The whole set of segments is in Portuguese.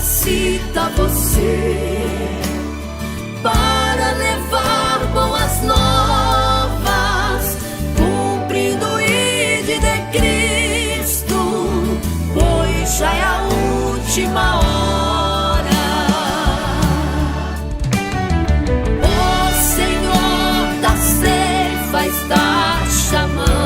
capacita você para levar boas novas, cumprindo o ID de Cristo, pois já é a última hora. O Senhor da ceifa está chamando.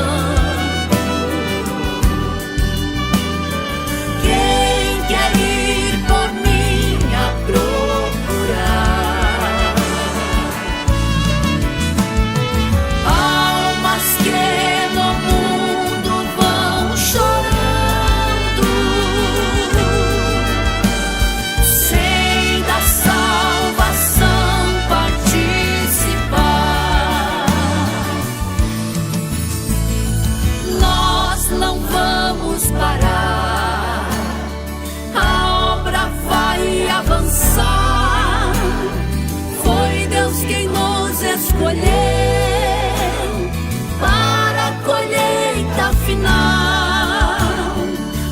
Foi Deus quem nos escolheu para a colheita final.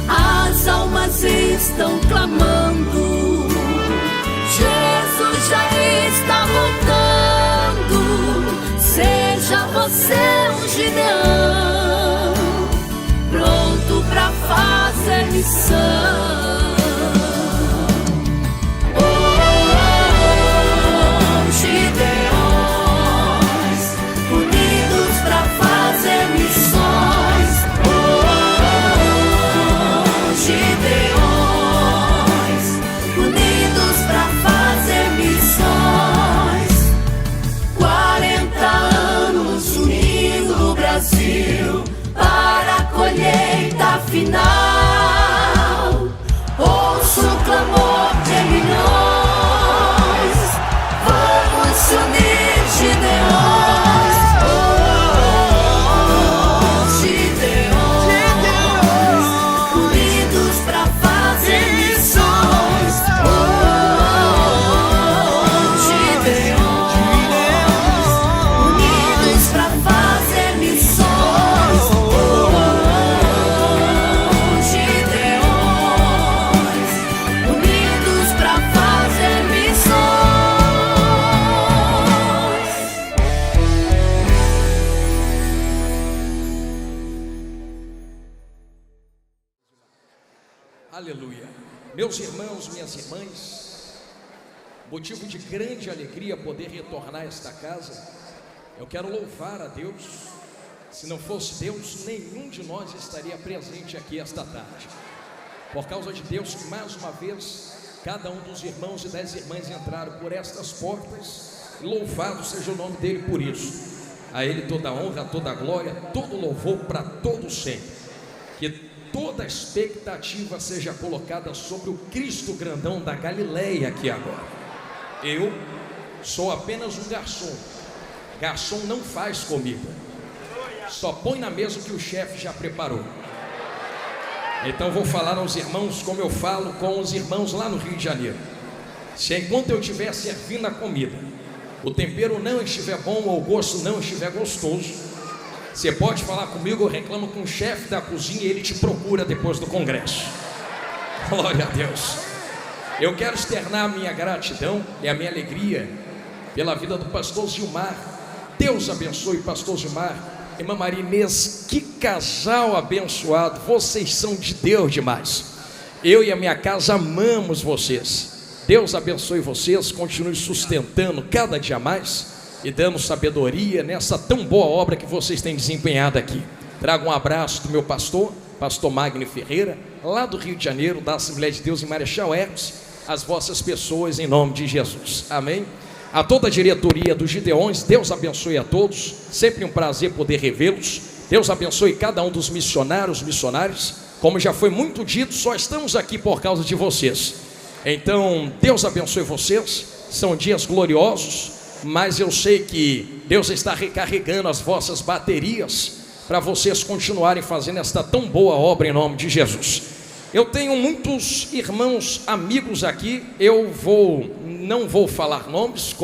As almas estão clamando, Jesus já está voltando. Seja você um Gideão, pronto para fazer missão. Para a colheita final, ouço o clamor de milhões. Vamos se unir, Gideões. Gideões, unidos para fazer missões. Gideões, unidos para fazer missões. Aleluia. Meus irmãos, minhas irmãs, motivo de grande alegria poder retornar a esta casa. Eu quero louvar a Deus. Se não fosse Deus, nenhum de nós estaria presente aqui esta tarde. Por causa de Deus, que mais uma vez cada um dos irmãos e das irmãs entraram por estas portas. Louvado seja o nome dele por isso. A ele toda a honra, toda a glória, todo louvor para todo sempre. Que toda a expectativa seja colocada sobre o Cristo grandão da Galileia aqui agora. Eu sou apenas um garçom. Garçom não faz comida, só põe na mesa o que o chefe já preparou. Então vou falar aos irmãos como eu falo com os irmãos lá no Rio de Janeiro. Se enquanto eu estiver servindo a comida, o tempero não estiver bom ou o gosto não estiver gostoso, você pode falar comigo, eu reclamo com o chefe da cozinha e ele te procura depois do congresso. Glória a Deus. Eu quero externar a minha gratidão e a minha alegria pela vida do pastor Gilmar. Deus abençoe, pastor Gilmar. Irmã Maria Inês, que casal abençoado. Vocês são de Deus demais. Eu e a minha casa amamos vocês. Deus abençoe vocês, continue sustentando cada dia mais e dando sabedoria nessa tão boa obra que vocês têm desempenhado aqui. Trago um abraço do meu pastor Magno Ferreira, lá do Rio de Janeiro, da Assembleia de Deus em Marechal Hermes, as vossas pessoas em nome de Jesus, amém? A toda a diretoria dos Gideões, Deus abençoe a todos, sempre um prazer poder revê-los. Deus abençoe cada um dos missionários, como já foi muito dito, só estamos aqui por causa de vocês. Então, Deus abençoe vocês, são dias gloriosos, mas eu sei que Deus está recarregando as vossas baterias para vocês continuarem fazendo esta tão boa obra em nome de Jesus. Eu tenho muitos irmãos, amigos aqui, não vou falar nomes,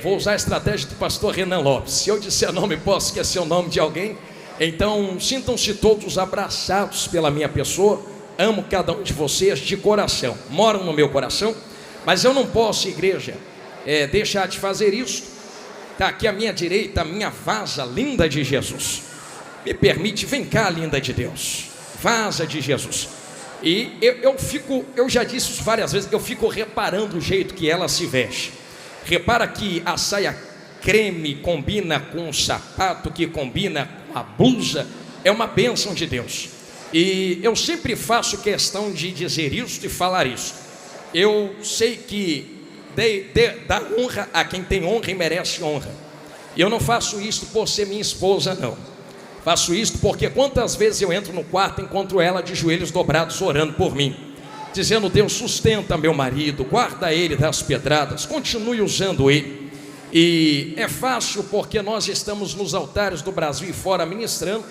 vou usar a estratégia do pastor Renan Lopes. Se eu disser nome, posso esquecer o nome de alguém. Então, sintam-se todos abraçados pela minha pessoa, amo cada um de vocês de coração, moram no meu coração, mas eu não posso, igreja, deixar de fazer isso. Está aqui à minha direita a minha vaza linda de Jesus. Me permite, vem cá, linda de Deus, vaza de Jesus. E eu já disse isso várias vezes, eu fico reparando o jeito que ela se veste. Repara que a saia creme combina com o sapato, que combina com a blusa, é uma bênção de Deus. E eu sempre faço questão de dizer isso e falar isso. Eu sei que dá honra a quem tem honra e merece honra. E eu não faço isso por ser minha esposa, não. Faço isso porque quantas vezes eu entro no quarto e encontro ela de joelhos dobrados orando por mim, dizendo: Deus, sustenta meu marido, guarda ele das pedradas, continue usando ele. E é fácil porque nós estamos nos altares do Brasil e fora ministrando,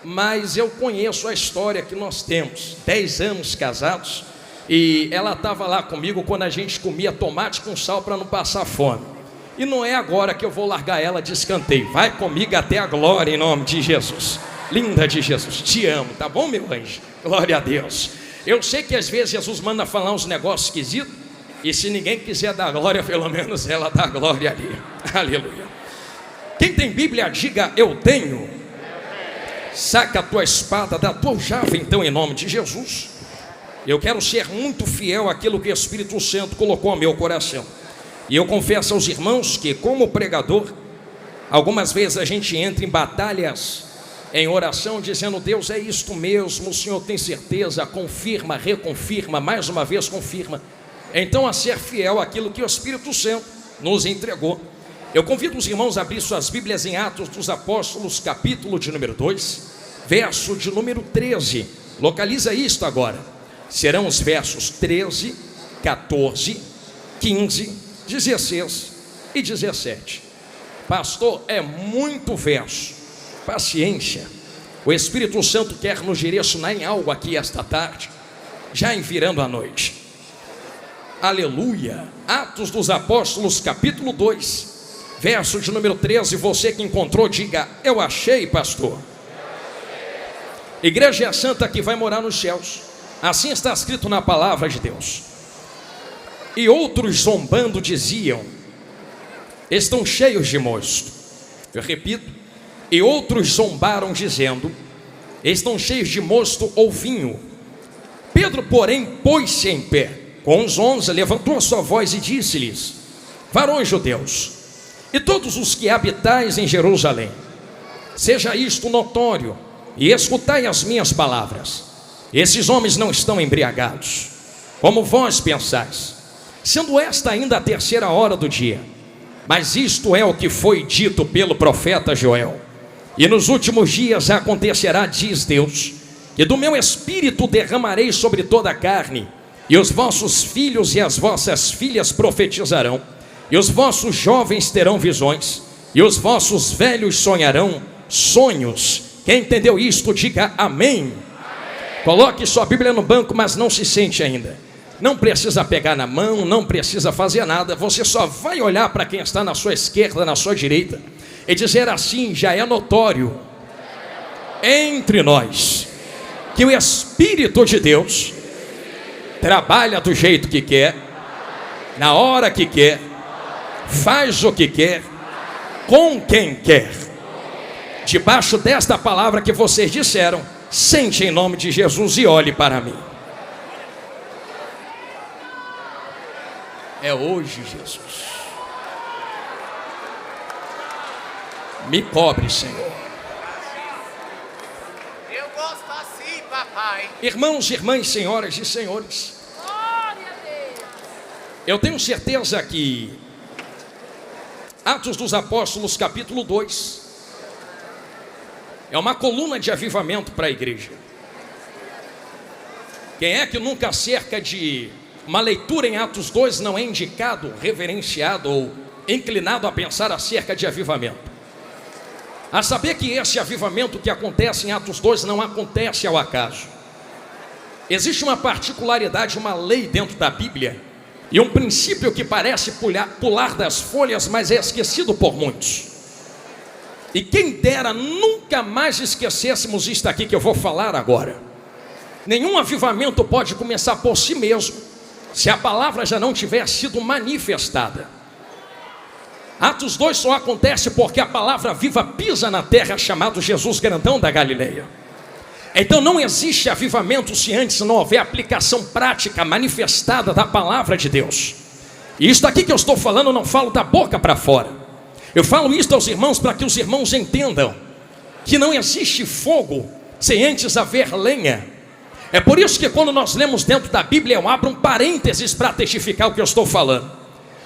mas eu conheço a história que nós temos, 10 anos casados, e ela estava lá comigo quando a gente comia tomate com sal para não passar fome. E não é agora que eu vou largar ela de escanteio. Vai comigo até a glória em nome de Jesus. Linda de Jesus, te amo, tá bom, meu anjo? Glória a Deus. Eu sei que às vezes Jesus manda falar uns negócios esquisitos, e se ninguém quiser dar glória, pelo menos ela dá glória ali. Aleluia. Quem tem Bíblia, diga: eu tenho. Saca a tua espada da tua aljava, então, em nome de Jesus. Eu quero ser muito fiel àquilo que o Espírito Santo colocou no meu coração. E eu confesso aos irmãos que, como pregador, algumas vezes a gente entra em batalhas, em oração, dizendo: Deus, é isto mesmo, o Senhor tem certeza, confirma, reconfirma, mais uma vez confirma. Então, a ser fiel àquilo que o Espírito Santo nos entregou. Eu convido os irmãos a abrir suas Bíblias em Atos dos Apóstolos, capítulo de número 2, verso de número 13. Localiza isto agora. Serão os versos 13, 14, 15, 16 e 17. Pastor, é muito verso. Paciência. O Espírito Santo quer nos direcionar em algo aqui esta tarde, já em virando a noite. Aleluia. Atos dos Apóstolos, capítulo 2, verso de número 13. Você que encontrou, diga: eu achei, pastor. Igreja é a santa que vai morar nos céus. Assim está escrito na palavra de Deus. E outros zombando diziam: estão cheios de mosto. Eu repito: e outros zombaram dizendo: estão cheios de mosto ou vinho. Pedro, porém, pôs-se em pé com os 11, levantou a sua voz e disse-lhes: varões judeus, e todos os que habitais em Jerusalém, seja isto notório, e escutai as minhas palavras. Esses homens não estão embriagados, como vós pensais, sendo esta ainda a 3ª hora do dia. Mas isto é o que foi dito pelo profeta Joel: e nos últimos dias acontecerá, diz Deus, que do meu espírito derramarei sobre toda a carne, e os vossos filhos e as vossas filhas profetizarão, e os vossos jovens terão visões, e os vossos velhos sonharão sonhos. Quem entendeu isto, diga amém. Coloque sua Bíblia no banco, mas não se sente ainda. Não precisa pegar na mão, não precisa fazer nada. Você só vai olhar para quem está na sua esquerda, na sua direita, e dizer assim: já é notório entre nós que o Espírito de Deus trabalha do jeito que quer, na hora que quer, faz o que quer, com quem quer. Debaixo desta palavra que vocês disseram, sente em nome de Jesus e olhe para mim. É hoje, Jesus. Me cobre, Senhor. Eu gosto assim, papai. Irmãos, irmãs, senhoras e senhores, eu tenho certeza que Atos dos Apóstolos, capítulo 2, é uma coluna de avivamento para a igreja. Quem é que nunca acerca de uma leitura em Atos 2 não é indicado, reverenciado ou inclinado a pensar acerca de avivamento? A saber que esse avivamento que acontece em Atos 2 não acontece ao acaso. Existe uma particularidade, uma lei dentro da Bíblia, e um princípio que parece pular das folhas, mas é esquecido por muitos. E quem dera nunca mais esquecêssemos isto aqui que eu vou falar agora. Nenhum avivamento pode começar por si mesmo, se a palavra já não tiver sido manifestada. Atos 2 só acontece porque a palavra viva pisa na terra, chamado Jesus grandão da Galileia. Então não existe avivamento se antes não houver aplicação prática, manifestada da palavra de Deus. E isso aqui que eu estou falando, eu não falo da boca para fora. Eu falo isso aos irmãos para que os irmãos entendam que não existe fogo sem antes haver lenha. É por isso que quando nós lemos dentro da Bíblia, eu abro um parênteses para testificar o que eu estou falando.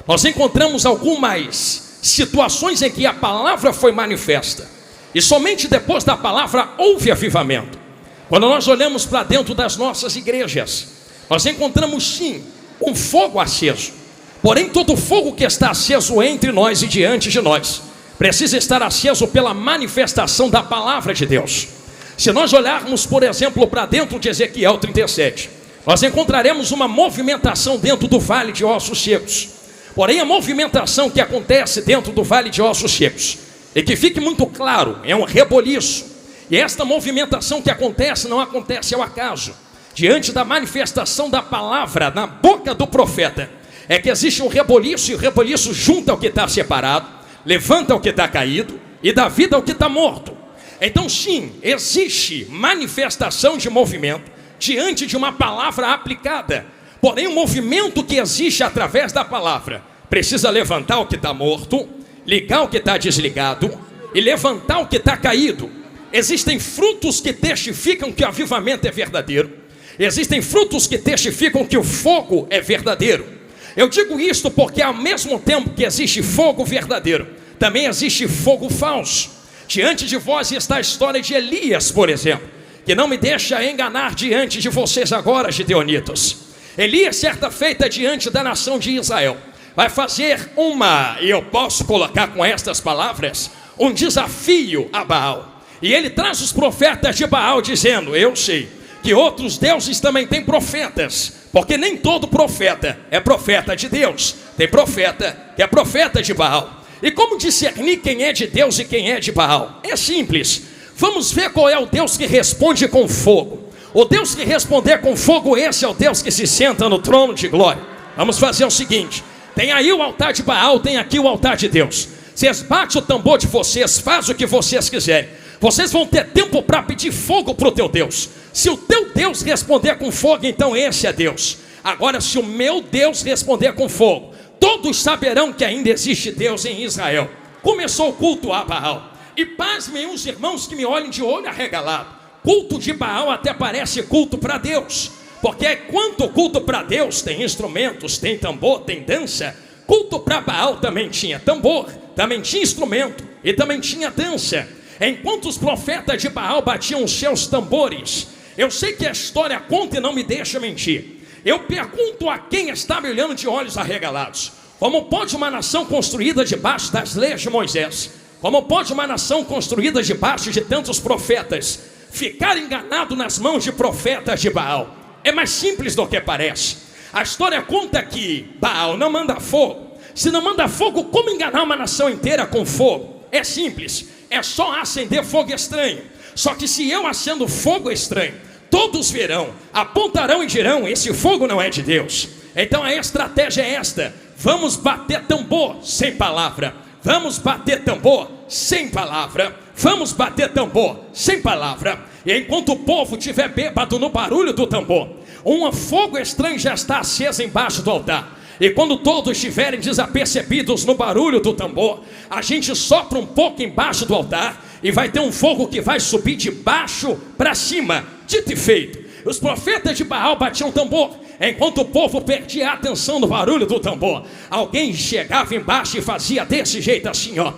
Nós encontramos algumas situações em que a palavra foi manifesta, e somente depois da palavra houve avivamento. Quando nós olhamos para dentro das nossas igrejas, nós encontramos sim um fogo aceso. Porém todo fogo que está aceso entre nós e diante de nós precisa estar aceso pela manifestação da palavra de Deus. Se nós olharmos, por exemplo, para dentro de Ezequiel 37, nós encontraremos uma movimentação dentro do vale de ossos secos. Porém a movimentação que acontece dentro do vale de ossos secos, e que fique muito claro, é um reboliço. E esta movimentação que acontece não acontece ao acaso. Diante da manifestação da palavra na boca do profeta, é que existe um reboliço, e o reboliço junta o que está separado, levanta o que está caído e dá vida ao que está morto. Então sim, existe manifestação de movimento diante de uma palavra aplicada. Porém o movimento que existe através da palavra precisa levantar o que está morto, ligar o que está desligado e levantar o que está caído. Existem frutos que testificam que o avivamento é verdadeiro. Existem frutos que testificam que o fogo é verdadeiro. Eu digo isto porque ao mesmo tempo que existe fogo verdadeiro, também existe fogo falso. Diante de vós está a história de Elias, por exemplo, que não me deixa enganar diante de vocês agora, gideonitas. Elias, certa feita diante da nação de Israel, vai fazer e eu posso colocar com estas palavras, um desafio a Baal. E ele traz os profetas de Baal dizendo: eu sei que outros deuses também têm profetas, porque nem todo profeta é profeta de Deus. Tem profeta que é profeta de Baal. E como discernir quem é de Deus e quem é de Baal? É simples. Vamos ver qual é o Deus que responde com fogo. O Deus que responder com fogo, esse é o Deus que se senta no trono de glória. Vamos fazer o seguinte: tem aí o altar de Baal, tem aqui o altar de Deus. Vocês batem o tambor de vocês, faz o que vocês quiserem. Vocês vão ter tempo para pedir fogo para o teu Deus. Se o teu Deus responder com fogo, então esse é Deus. Agora se o meu Deus responder com fogo, todos saberão que ainda existe Deus em Israel. Começou o culto a Baal. E pasmem os irmãos que me olhem de olho arregalado. Culto de Baal até parece culto para Deus. Porque enquanto culto para Deus tem instrumentos, tem tambor, tem dança, culto para Baal também tinha tambor, também tinha instrumento e também tinha dança. Enquanto os profetas de Baal batiam os seus tambores, eu sei que a história conta e não me deixa mentir. Eu pergunto a quem está me olhando de olhos arregalados: como pode uma nação construída debaixo das leis de Moisés, como pode uma nação construída debaixo de tantos profetas ficar enganado nas mãos de profetas de Baal? É mais simples do que parece. A história conta que Baal não manda fogo. Se não manda fogo, como enganar uma nação inteira com fogo? É simples, é só acender fogo estranho. Só que se eu acendo fogo estranho, todos verão, apontarão e dirão: esse fogo não é de Deus. Então a estratégia é esta: vamos bater tambor sem palavra, vamos bater tambor sem palavra, vamos bater tambor sem palavra. E enquanto o povo estiver bêbado no barulho do tambor, um fogo estranho já está aceso embaixo do altar. E quando todos estiverem desapercebidos no barulho do tambor, a gente sopra um pouco embaixo do altar e vai ter um fogo que vai subir de baixo para cima. Dito e feito, os profetas de Baal batiam tambor. Enquanto o povo perdia a atenção no barulho do tambor, alguém chegava embaixo e fazia desse jeito assim, ó.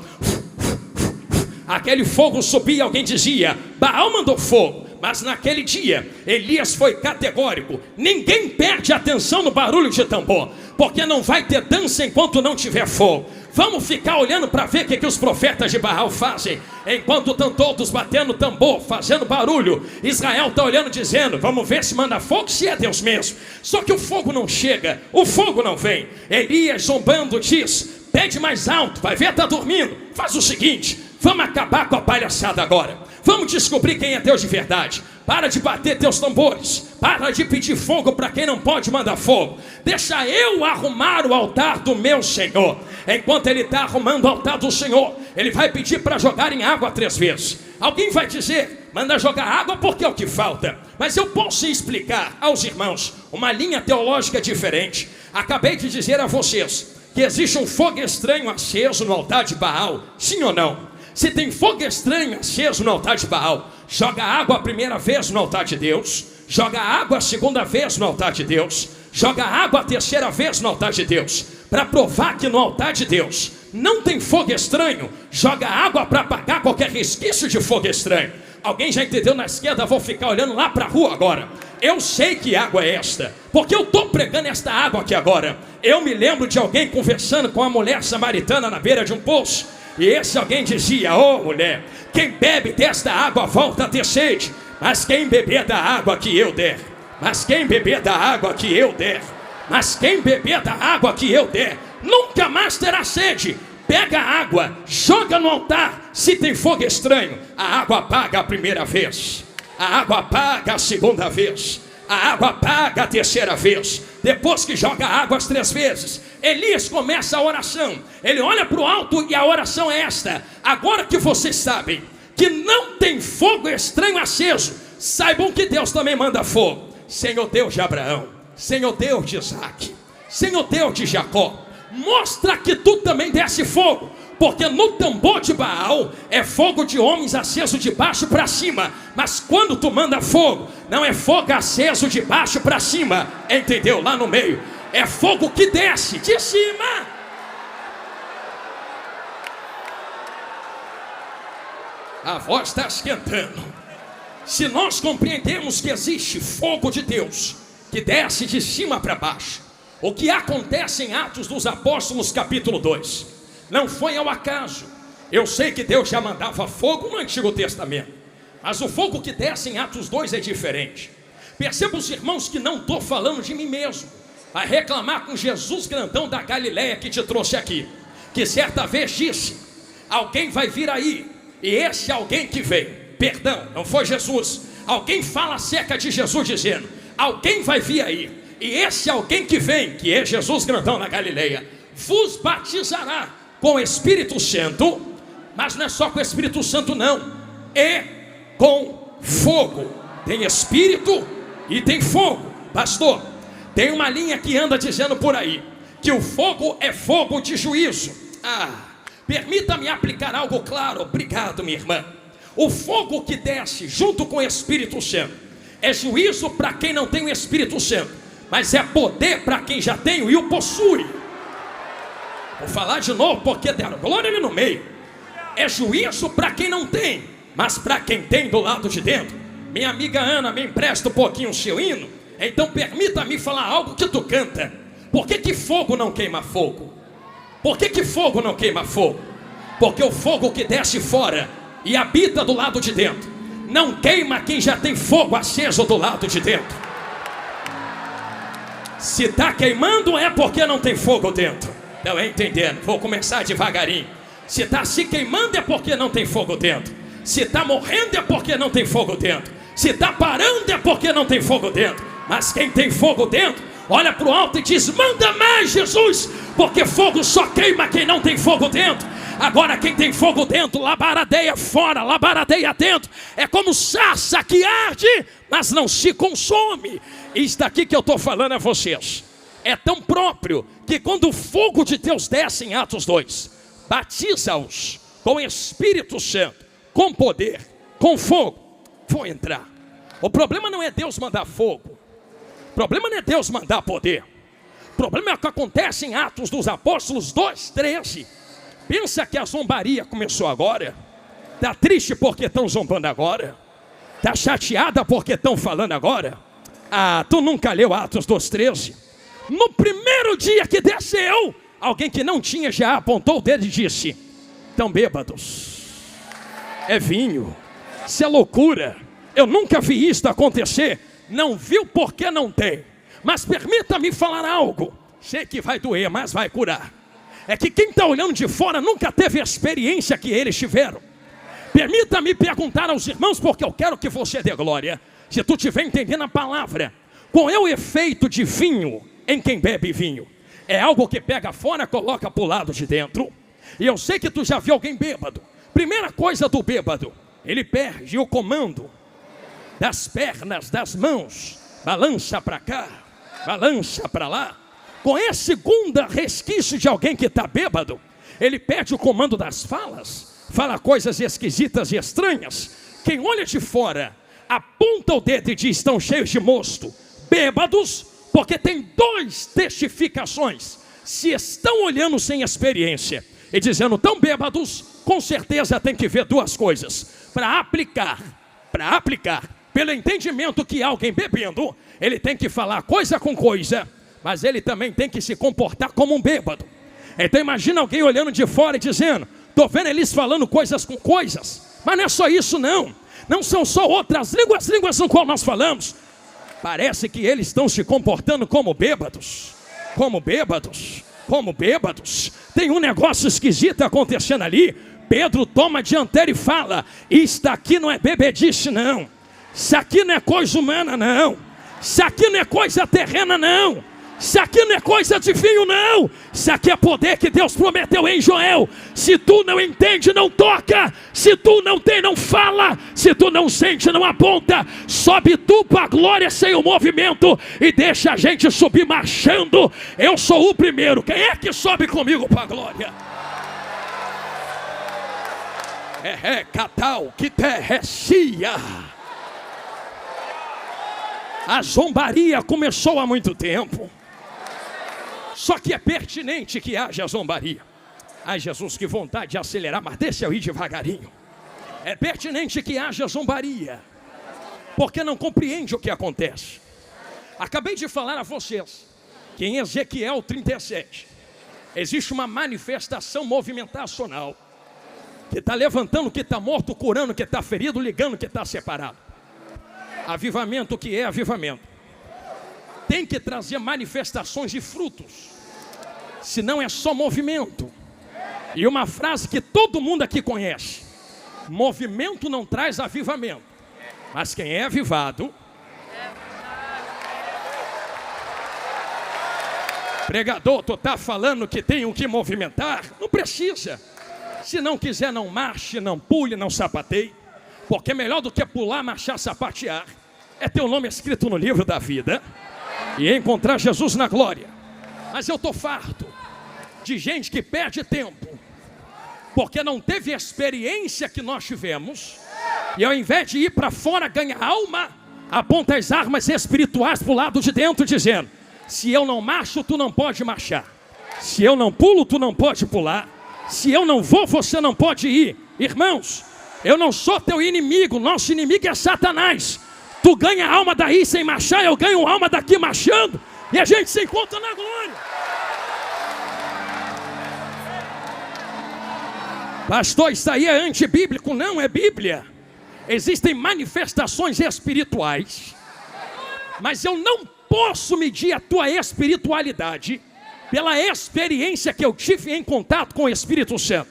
Aquele fogo subia, alguém dizia: Baal mandou fogo. Mas naquele dia, Elias foi categórico: ninguém perde atenção no barulho de tambor, porque não vai ter dança enquanto não tiver fogo. Vamos ficar olhando para ver o que os profetas de Baal fazem. Enquanto estão todos batendo tambor, fazendo barulho, Israel está olhando dizendo: vamos ver se manda fogo, se é Deus mesmo. Só que o fogo não chega, o fogo não vem. Elias, zombando, diz: pede mais alto, vai ver, está dormindo. Faz o seguinte, vamos acabar com a palhaçada agora. Vamos descobrir quem é Deus de verdade. Para de bater teus tambores. Para de pedir fogo para quem não pode mandar fogo. Deixa eu arrumar o altar do meu Senhor. Enquanto ele está arrumando o altar do Senhor, ele vai pedir para jogar em água 3 vezes. Alguém vai dizer, manda jogar água porque é o que falta. Mas eu posso explicar aos irmãos uma linha teológica diferente. Acabei de dizer a vocês que existe um fogo estranho aceso no altar de Baal. Sim ou não? Se tem fogo estranho aceso no altar de Baal, joga água a primeira vez no altar de Deus, joga água a segunda vez no altar de Deus, joga água a terceira vez no altar de Deus, para provar que no altar de Deus não tem fogo estranho. Joga água para apagar qualquer resquício de fogo estranho. Alguém já entendeu na esquerda? Vou ficar olhando lá para a rua agora. Eu sei que água é esta, porque eu estou pregando esta água aqui agora. Eu me lembro de alguém conversando com a mulher samaritana na beira de um poço. E esse alguém dizia, ô mulher, quem bebe desta água volta a ter sede, mas quem beber da água que eu der, mas quem beber da água que eu der, mas quem beber da água que eu der, nunca mais terá sede. Pega a água, joga no altar. Se tem fogo estranho, a água apaga a primeira vez, a água apaga a segunda vez, a água apaga a terceira vez. Depois que joga água as 3 vezes, Elias começa a oração. Ele olha para o alto e a oração é esta: agora que vocês sabem que não tem fogo estranho aceso, saibam que Deus também manda fogo. Senhor Deus de Abraão, Senhor Deus de Isaac, Senhor Deus de Jacó, mostra que tu também desce fogo. Porque no tambor de Baal é fogo de homens aceso de baixo para cima. Mas quando tu manda fogo, não é fogo aceso de baixo para cima. Entendeu? Lá no meio é fogo que desce de cima. A voz está esquentando. Se nós compreendemos que existe fogo de Deus que desce de cima para baixo, o que acontece em Atos dos Apóstolos capítulo 2 não foi ao acaso. Eu sei que Deus já mandava fogo no Antigo Testamento, mas o fogo que desce em Atos 2 é diferente. Perceba, os irmãos, que não estou falando de mim mesmo. Vai reclamar com Jesus grandão da Galileia que te trouxe aqui, que certa vez disse, alguém vai vir aí, e esse alguém que veio, perdão, não foi Jesus, alguém fala acerca de Jesus dizendo, alguém vai vir aí, e esse alguém que vem, que é Jesus grandão da Galileia, vos batizará com o Espírito Santo. Mas não é só com o Espírito Santo não, é com fogo. Tem Espírito e tem fogo. Pastor, tem uma linha que anda dizendo por aí que o fogo é fogo de juízo. Permita-me aplicar algo claro. Obrigado, minha irmã. O fogo que desce junto com o Espírito Santo é juízo para quem não tem o Espírito Santo, mas é poder para quem já tem e o possui. Vou falar de novo porque deram glória ali no meio. É juízo para quem não tem, mas para quem tem do lado de dentro. Minha amiga Ana, me empresta um pouquinho o seu hino. Então permita-me falar algo que tu canta. Por que fogo não queima fogo? Por que fogo não queima fogo? Porque o fogo que desce fora e habita do lado de dentro não queima quem já tem fogo aceso do lado de dentro. Se está queimando é porque não tem fogo dentro. Estão entendendo? Vou começar devagarinho. Se está se queimando é porque não tem fogo dentro. Se está morrendo é porque não tem fogo dentro. Se está parando é porque não tem fogo dentro. Mas quem tem fogo dentro, olha para o alto e diz, manda mais, Jesus. Porque fogo só queima quem não tem fogo dentro. Agora quem tem fogo dentro, labaradeia fora, labaradeia dentro. É como sarça que arde, mas não se consome. Isso daqui que eu estou falando a vocês é tão próprio que quando o fogo de Deus desce em Atos 2, batiza-os com o Espírito Santo, com poder, com fogo. Vou entrar. O problema não é Deus mandar fogo. O problema não é Deus mandar poder. O problema é o que acontece em Atos dos Apóstolos 2:13. Pensa que a zombaria começou agora? Está triste porque estão zombando agora? Está chateada porque estão falando agora? Tu nunca leu Atos 2:13? No primeiro dia que desceu, alguém que não tinha já apontou o dedo e disse, estão bêbados, é vinho, isso é loucura, eu nunca vi isso acontecer. Não viu porque não tem. Mas permita-me falar algo, sei que vai doer, mas vai curar. É que quem está olhando de fora nunca teve a experiência que eles tiveram. Permita-me perguntar aos irmãos, porque eu quero que você dê glória. se tu estiver entendendo a palavra, qual é o efeito de vinho em quem bebe vinho? É algo que pega fora, coloca para o lado de dentro. E eu sei que tu já viu alguém bêbado. Primeira coisa do bêbado, ele perde o comando das pernas, das mãos. Balança para cá, balança para lá. Qual é a segunda resquício de alguém que está bêbado? Ele perde o comando das falas. Fala coisas esquisitas e estranhas. Quem olha de fora, aponta o dedo e diz: estão cheios de mosto. Bêbados, porque tem duas testificações. Se estão olhando sem experiência e dizendo tão bêbados, com certeza tem que ver duas coisas. Para aplicar, pelo entendimento que alguém bebendo, ele tem que falar coisa com coisa, mas ele também tem que se comportar como um bêbado. Então imagina alguém olhando de fora e dizendo: estou vendo eles falando coisas com coisas. Mas não é só isso não. Não são só outras línguas no qual nós falamos. Parece que eles estão se comportando como bêbados. Tem um negócio esquisito acontecendo ali. Pedro toma a dianteira e fala: isto aqui não é bebedice não. Isso aqui não é coisa humana não. Isso aqui não é coisa terrena não. Isso aqui não é coisa de vinho não. Isso aqui é poder que Deus prometeu em Joel. Se tu não entende, não toca. Se tu não tem, não fala. Se tu não sente, não aponta. Sobe tu para a glória sem o movimento e deixa a gente subir marchando. Eu sou o primeiro. Quem é que sobe comigo para a glória? Catal que terrecia. A zombaria começou há muito tempo. Só que é pertinente que haja zombaria. Ai Jesus, que vontade de acelerar, mas deixa eu ir devagarinho. É pertinente que haja zombaria, porque não compreende o que acontece. Acabei de falar a vocês que em Ezequiel 37 existe uma manifestação movimentacional que está levantando o que está morto, curando o que está ferido, ligando o que está separado. Avivamento, que é avivamento, tem que trazer manifestações e frutos, senão é só movimento. E uma frase que todo mundo aqui conhece: movimento não traz avivamento, mas quem é avivado. Pregador, tu está falando que tem o que movimentar? Não precisa. Se não quiser, não marche, não pule, não sapateie. Porque melhor do que pular, marchar, sapatear é ter o nome escrito no livro da vida e encontrar Jesus na glória. Mas eu estou farto de gente que perde tempo porque não teve a experiência que nós tivemos, e ao invés de ir para fora ganhar alma, aponta as armas espirituais para o lado de dentro, dizendo: se eu não marcho, tu não pode marchar. Se eu não pulo, tu não pode pular. Se eu não vou, você não pode ir. Irmãos, eu não sou teu inimigo, nosso inimigo é Satanás. Tu ganha alma daí sem marchar, eu ganho alma daqui marchando, e a gente se encontra na glória. Pastor, isso aí é antibíblico. Não, é Bíblia. Existem manifestações espirituais, mas eu não posso medir a tua espiritualidade pela experiência que eu tive em contato com o Espírito Santo.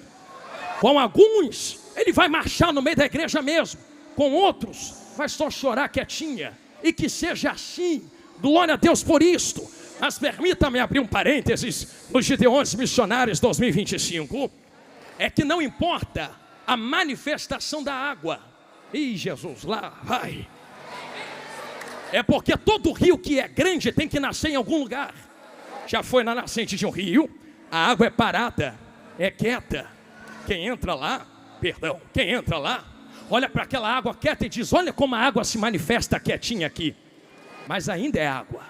Com alguns, ele vai marchar no meio da igreja mesmo. Com outros, vai só chorar quietinha. E que seja assim. Glória a Deus por isto. Mas permita-me abrir um parênteses nos Gideões Missionários 2025. É que não importa a manifestação da água. Ih, Jesus, lá vai. É porque todo rio que é grande tem que nascer em algum lugar. Já foi na nascente de um rio, a água é parada, é quieta. Quem entra lá, olha para aquela água quieta e diz: olha como a água se manifesta quietinha aqui. Mas ainda é água.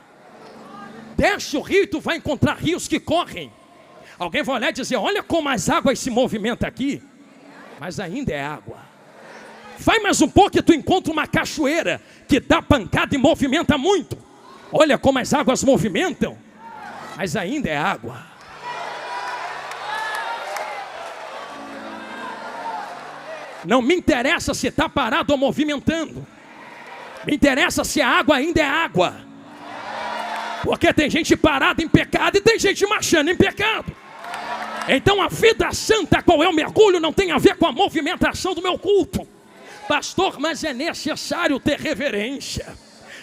Desce o rio e tu vai encontrar rios que correm. Alguém vai olhar e dizer: olha como as águas se movimentam aqui. Mas ainda é água. Vai mais um pouco e tu encontra uma cachoeira que dá pancada e movimenta muito. Olha como as águas movimentam. Mas ainda é água. Não me interessa se está parado ou movimentando. Me interessa se a água ainda é água. Porque tem gente parada em pecado e tem gente marchando em pecado. Então a vida santa, qual é o mergulho, não tem a ver com a movimentação do meu culto. Pastor, mas é necessário ter reverência.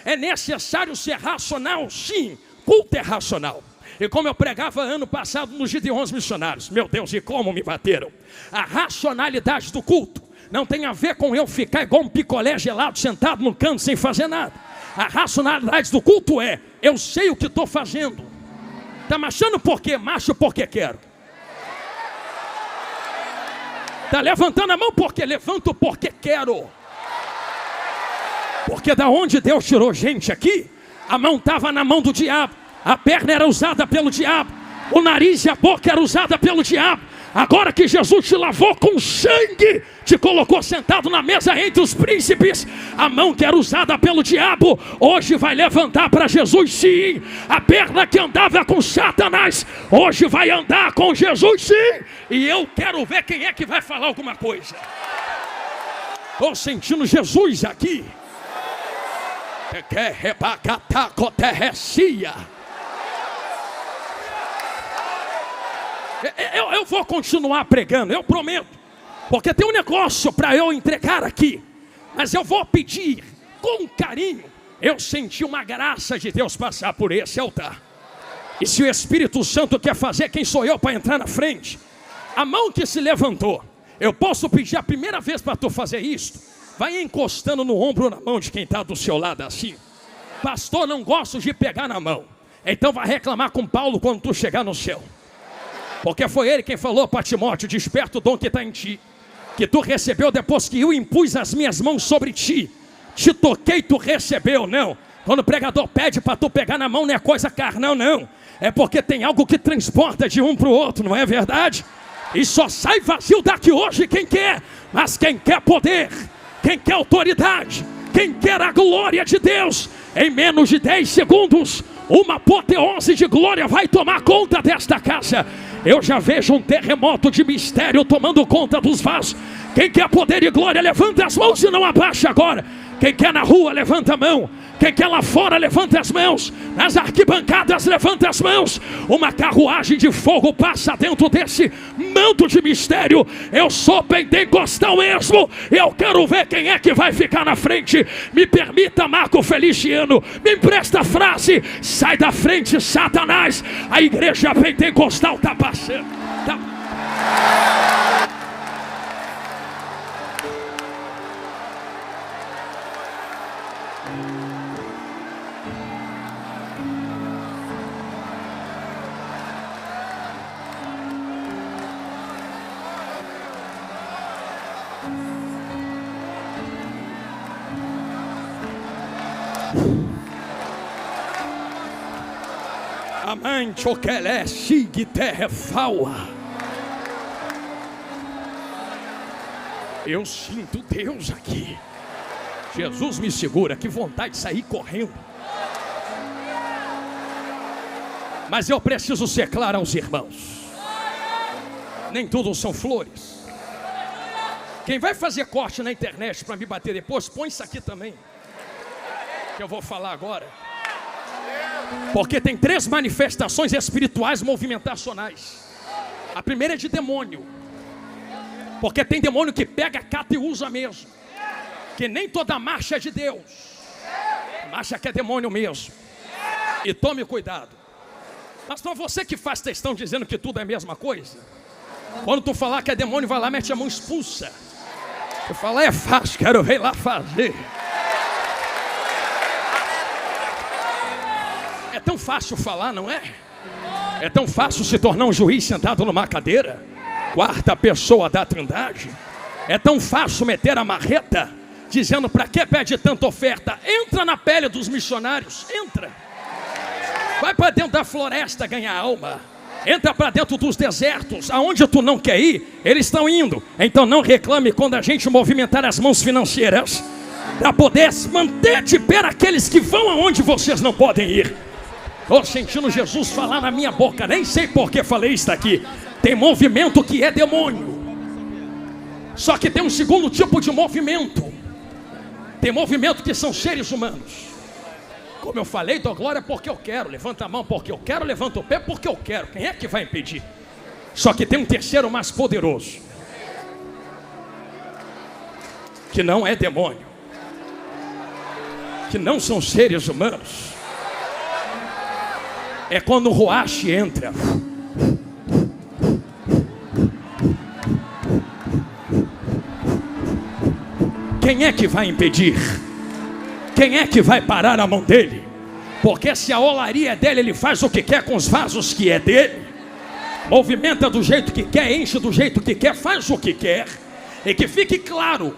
É necessário ser racional? Sim, culto é racional. E como eu pregava ano passado nos Gideões Missionários, meu Deus, e como me bateram. A racionalidade do culto não tem a ver com eu ficar igual um picolé gelado sentado no canto sem fazer nada. A racionalidade do culto é, eu sei o que estou fazendo. Está marchando por quê? Marcho porque quero. Está levantando a mão porque levanto porque quero. Porque da onde Deus tirou gente aqui, a mão estava na mão do diabo, a perna era usada pelo diabo, o nariz e a boca eram usadas pelo diabo. Agora que Jesus te lavou com sangue, te colocou sentado na mesa entre os príncipes, a mão que era usada pelo diabo, hoje vai levantar para Jesus sim. A perna que andava com Satanás, hoje vai andar com Jesus sim. E eu quero ver quem é que vai falar alguma coisa. Estou sentindo Jesus aqui. Eu vou continuar pregando, eu prometo. Porque tem um negócio para eu entregar aqui. Mas eu vou pedir com carinho. Eu senti uma graça de Deus passar por esse altar. E se o Espírito Santo quer fazer, quem sou eu para entrar na frente? A mão que se levantou, eu posso pedir a primeira vez para tu fazer isso. Vai encostando no ombro ou na mão de quem está do seu lado assim. Pastor, não gosto de pegar na mão. Então vai reclamar com Paulo quando tu chegar no céu. Porque foi ele quem falou para Timóteo, desperta o dom que está em ti, que tu recebeu depois que eu impus as minhas mãos sobre ti. Te toquei, tu recebeu, não. Quando o pregador pede para tu pegar na mão, não é coisa carnal, não. É porque tem algo que transporta de um para o outro, não é verdade? E só sai vazio daqui hoje quem quer. Mas quem quer poder, quem quer autoridade, quem quer a glória de Deus, em menos de 10 segundos, uma apoteose de glória vai tomar conta desta casa. Eu já vejo um terremoto de mistério tomando conta dos vasos. Quem quer poder e glória, levanta as mãos e não abaixa agora. Quem quer na rua, levanta a mão. Quem quer lá fora, levanta as mãos. Nas arquibancadas, levanta as mãos. Uma carruagem de fogo passa dentro desse manto de mistério. Eu sou pentecostal mesmo. Eu quero ver quem é que vai ficar na frente. Me permita, Marco Feliciano, me empresta a frase. Sai da frente, Satanás. A igreja pentecostal está passando. Amante o que é sig terra faua. Eu sinto Deus aqui. Jesus me segura, que vontade de sair correndo. Mas eu preciso ser claro aos irmãos. Nem tudo são flores. Quem vai fazer corte na internet para me bater depois, põe isso aqui também, que eu vou falar agora. Porque tem 3 manifestações espirituais movimentacionais. A primeira é de demônio. Porque tem demônio que pega, cata e usa mesmo. Que nem toda marcha é de Deus. A marcha que é demônio mesmo. E tome cuidado. Mas para você que faz textão dizendo que tudo é a mesma coisa, quando tu falar que é demônio, vai lá, mete a mão, expulsa. Tu fala, é fácil, quero ver lá fazer. É tão fácil falar, não é? É tão fácil se tornar um juiz sentado numa cadeira, 4ª pessoa da Trindade. É tão fácil meter a marreta, dizendo para que pede tanta oferta. Entra na pele dos missionários, entra. Vai para dentro da floresta ganhar alma. Entra para dentro dos desertos, aonde tu não quer ir, eles estão indo. Então não reclame quando a gente movimentar as mãos financeiras, para poder manter de pé aqueles que vão aonde vocês não podem ir. Estou sentindo Jesus falar na minha boca, nem sei por que falei isso aqui. Tem movimento que é demônio. Só que tem um segundo tipo de movimento. Tem movimento que são seres humanos. Como eu falei, dou glória porque eu quero. Levanta a mão porque eu quero, levanta o pé porque eu quero. Quem é que vai impedir? Só que tem um terceiro mais poderoso. que não é demônio, que não são seres humanos, é quando o ruache entra. Quem é que vai impedir? Quem é que vai parar a mão dele? Porque se a olaria é dele, ele faz o que quer com os vasos que é dele. Movimenta do jeito que quer, enche do jeito que quer, faz o que quer. E que fique claro,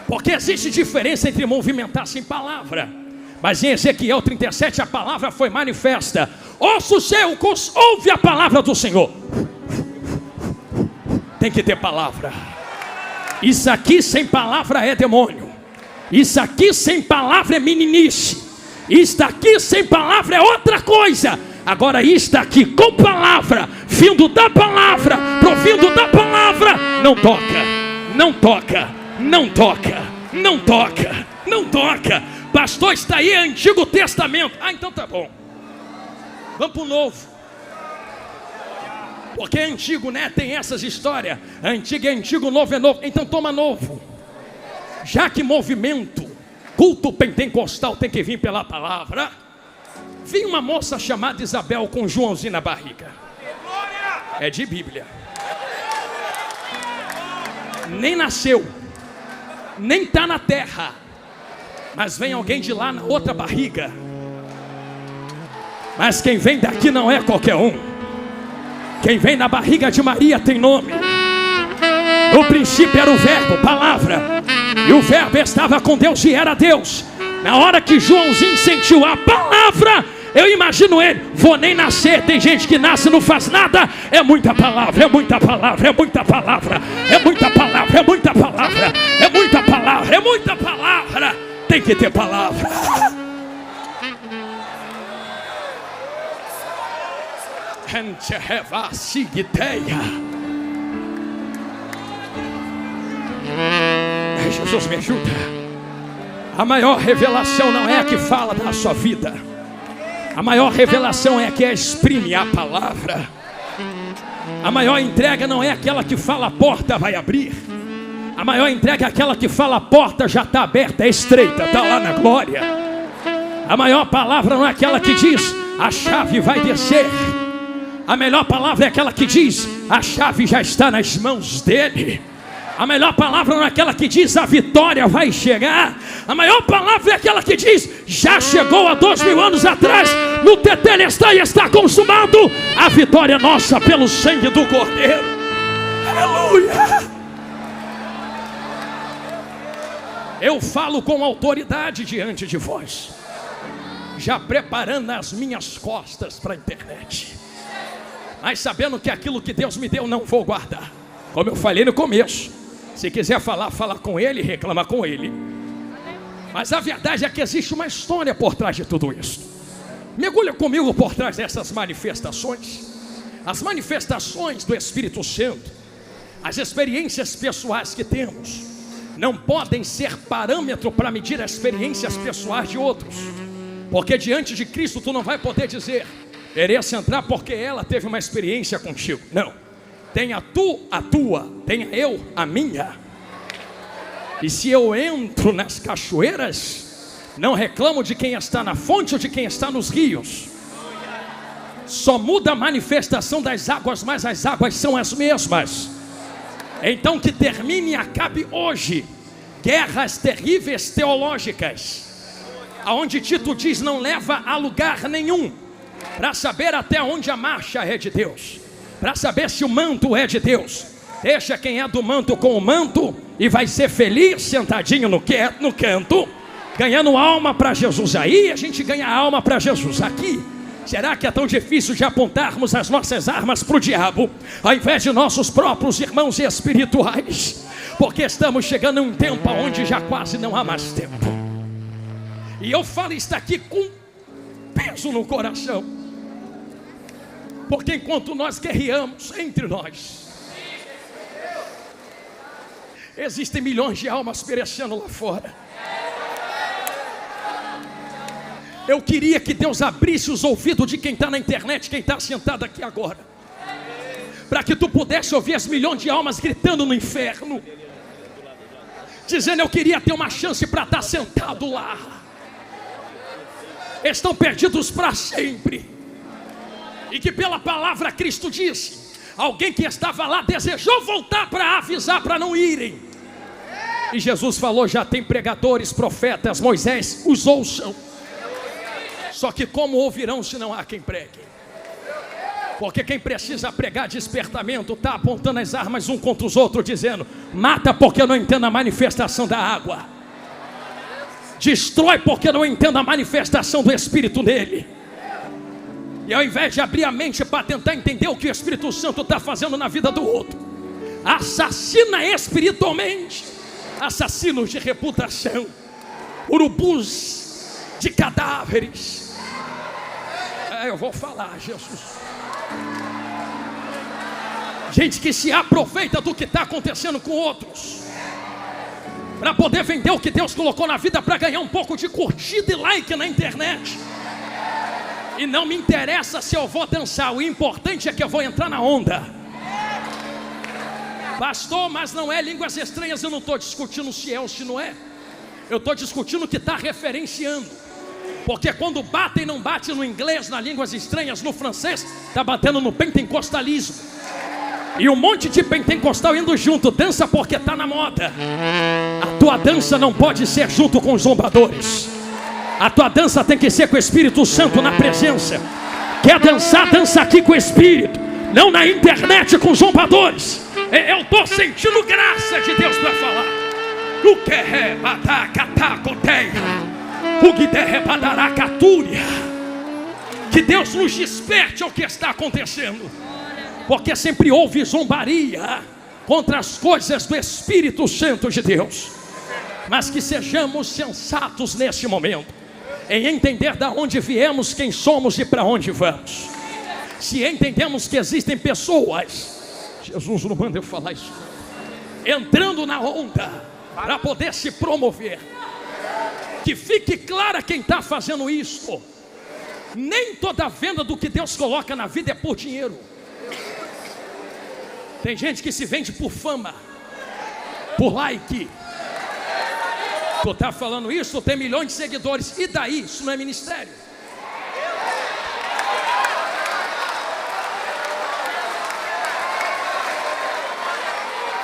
porque existe diferença entre movimentar sem palavra. Mas em Ezequiel 37 a palavra foi manifesta. Ouça o céu, ouve a palavra do Senhor. Tem que ter palavra. Isso aqui sem palavra é demônio. Isso aqui sem palavra é meninice. Isto aqui sem palavra é outra coisa. Agora isto aqui com palavra, vindo da palavra, provindo da palavra, não toca, não toca, não toca, não toca, não toca. Pastor, está aí Antigo Testamento. Ah, então tá bom. Vamos para o Novo. Porque é antigo, né? Tem essas histórias. Antigo é antigo, novo é novo. Então toma novo. Já que movimento, culto pentecostal tem que vir pela palavra. Vi uma moça chamada Isabel com Joãozinho na barriga. É de Bíblia. Nem nasceu, nem está na terra, mas vem alguém de lá na outra barriga. Mas quem vem daqui não é qualquer um. Quem vem na barriga de Maria tem nome. No princípio era o verbo, palavra, e o verbo estava com Deus e era Deus. Na hora que Joãozinho sentiu a palavra, eu imagino ele, vou nem nascer. Tem gente que nasce e não faz nada. É muita palavra, é muita palavra, é muita palavra, é muita palavra, é muita palavra, é muita palavra, é muita palavra. Tem que ter palavra. Jesus me ajuda. A maior revelação não é a que fala da sua vida. A maior revelação é a que exprime a palavra. A maior entrega não é aquela que fala a porta vai abrir. A maior entrega é aquela que fala a porta já está aberta, é estreita, está lá na glória. A maior palavra não é aquela que diz a chave vai descer. A melhor palavra é aquela que diz a chave já está nas mãos dele. A melhor palavra não é aquela que diz a vitória vai chegar. A maior palavra é aquela que diz já chegou há 2000 anos atrás. No tetelestai está consumado. A vitória é nossa pelo sangue do Cordeiro. Aleluia. Eu falo com autoridade diante de vós, já preparando as minhas costas para a internet, mas sabendo que aquilo que Deus me deu não vou guardar. Como eu falei no começo, se quiser falar, fala com ele, reclama com ele. Mas a verdade é que existe uma história por trás de tudo isso. Mergulha comigo por trás dessas manifestações. As manifestações do Espírito Santo, as experiências pessoais que temos, não podem ser parâmetro para medir as experiências pessoais de outros. Porque diante de Cristo tu não vai poder dizer mereço entrar porque ela teve uma experiência contigo. Não. Tenha tu a tua, tenha eu a minha. E se eu entro nas cachoeiras, não reclamo de quem está na fonte ou de quem está nos rios. Só muda a manifestação das águas, mas as águas são as mesmas. Então que termine e acabe hoje guerras terríveis teológicas, aonde Tito diz não leva a lugar nenhum, para saber até onde a marcha é de Deus, para saber se o manto é de Deus. Deixa quem é do manto com o manto e vai ser feliz sentadinho no canto, ganhando alma para Jesus. Aí a gente ganha alma para Jesus aqui. Será que é tão difícil de apontarmos as nossas armas para o diabo, ao invés de nossos próprios irmãos espirituais? Porque estamos chegando a um tempo onde já quase não há mais tempo. E eu falo isso aqui com peso no coração, porque enquanto nós guerreamos entre nós, existem milhões de almas perecendo lá fora. Eu queria que Deus abrisse os ouvidos de quem está na internet, quem está sentado aqui agora, para que tu pudesse ouvir as milhões de almas gritando no inferno, dizendo: eu queria ter uma chance para estar sentado lá. Estão perdidos para sempre. E que pela palavra Cristo disse: alguém que estava lá desejou voltar para avisar para não irem. E Jesus falou: já tem pregadores, profetas, Moisés os ouçam. Só que como ouvirão se não há quem pregue? Porque quem precisa pregar despertamento está apontando as armas um contra os outros, dizendo: mata porque eu não entendo a manifestação da água, destrói porque eu não entendo a manifestação do Espírito nele. E ao invés de abrir a mente para tentar entender o que o Espírito Santo está fazendo na vida do outro, assassina espiritualmente, assassinos de reputação, urubus de cadáveres. Eu vou falar, Jesus. Gente que se aproveita do que está acontecendo com outros, para poder vender o que Deus colocou na vida, para ganhar um pouco de curtida e like na internet. E não me interessa se eu vou dançar, o importante é que eu vou entrar na onda. Pastor, mas não é línguas estranhas. Eu não estou discutindo se é ou se não é. Eu estou discutindo o que está referenciando. Porque quando bate e não bate no inglês, nas línguas estranhas, no francês, está batendo no pentecostalismo. E um monte de pentecostal indo junto, dança porque está na moda. A tua dança não pode ser junto com os zombadores. A tua dança tem que ser com o Espírito Santo na presença. Quer dançar, dança aqui com o Espírito, não na internet com zombadores. Eu estou sentindo graça de Deus para falar. O que é que Deus nos desperte ao que está acontecendo. Porque sempre houve zombaria contra as coisas do Espírito Santo de Deus. Mas que sejamos sensatos neste momento, em entender de onde viemos, quem somos e para onde vamos. Se entendemos que existem pessoas, Jesus não manda eu falar isso, entrando na onda para poder se promover, que fique clara quem está fazendo isso. Nem toda venda do que Deus coloca na vida é por dinheiro. Tem gente que se vende por fama, por like. Tu está falando isso, tu tem milhões de seguidores, e daí? Isso não é ministério.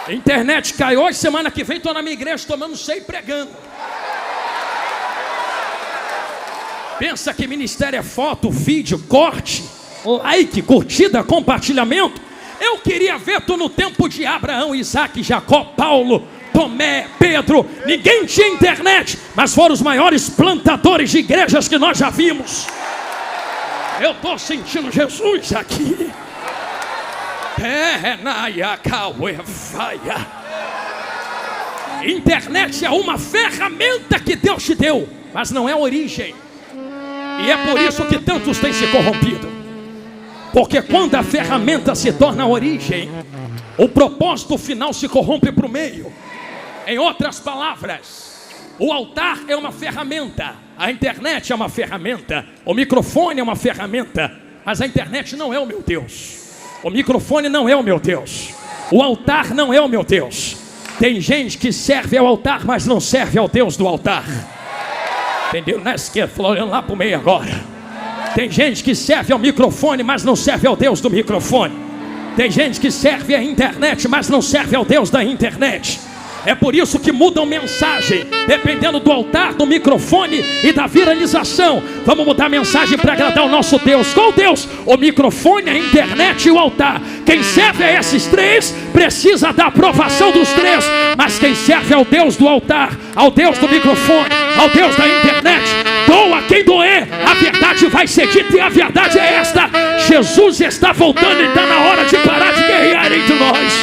Internet cai hoje, semana que vem estou na minha igreja tomando ceia e pregando. Pensa que ministério é foto, vídeo, corte, like, curtida, compartilhamento? Eu queria ver tu no tempo de Abraão, Isaac, Jacó, Paulo, Tomé, Pedro. Ninguém tinha internet, mas foram os maiores plantadores de igrejas que nós já vimos. Eu estou sentindo Jesus aqui. Internet é uma ferramenta que Deus te deu, mas não é a origem. E é por isso que tantos têm se corrompido. Porque quando a ferramenta se torna a origem, o propósito final se corrompe para o meio. Em outras palavras, o altar é uma ferramenta, a internet é uma ferramenta, o microfone é uma ferramenta, mas a internet não é o meu Deus. O microfone não é o meu Deus. O altar não é o meu Deus. Tem gente que serve ao altar, mas não serve ao Deus do altar. Entendeu? Na esquerda, olhando lá para o meio agora. Tem gente que serve ao microfone, mas não serve ao Deus do microfone. Tem gente que serve à internet, mas não serve ao Deus da internet. É por isso que mudam mensagem, dependendo do altar, do microfone e da viralização. Vamos mudar a mensagem para agradar o nosso Deus. Qual Deus? O microfone, a internet e o altar. Quem serve a esses três precisa da aprovação dos três. Mas quem serve ao Deus do altar, ao Deus do microfone, ao Deus da internet, doa quem doer, a verdade vai ser dita e a verdade é esta: Jesus está voltando e está na hora de parar de guerrear entre nós.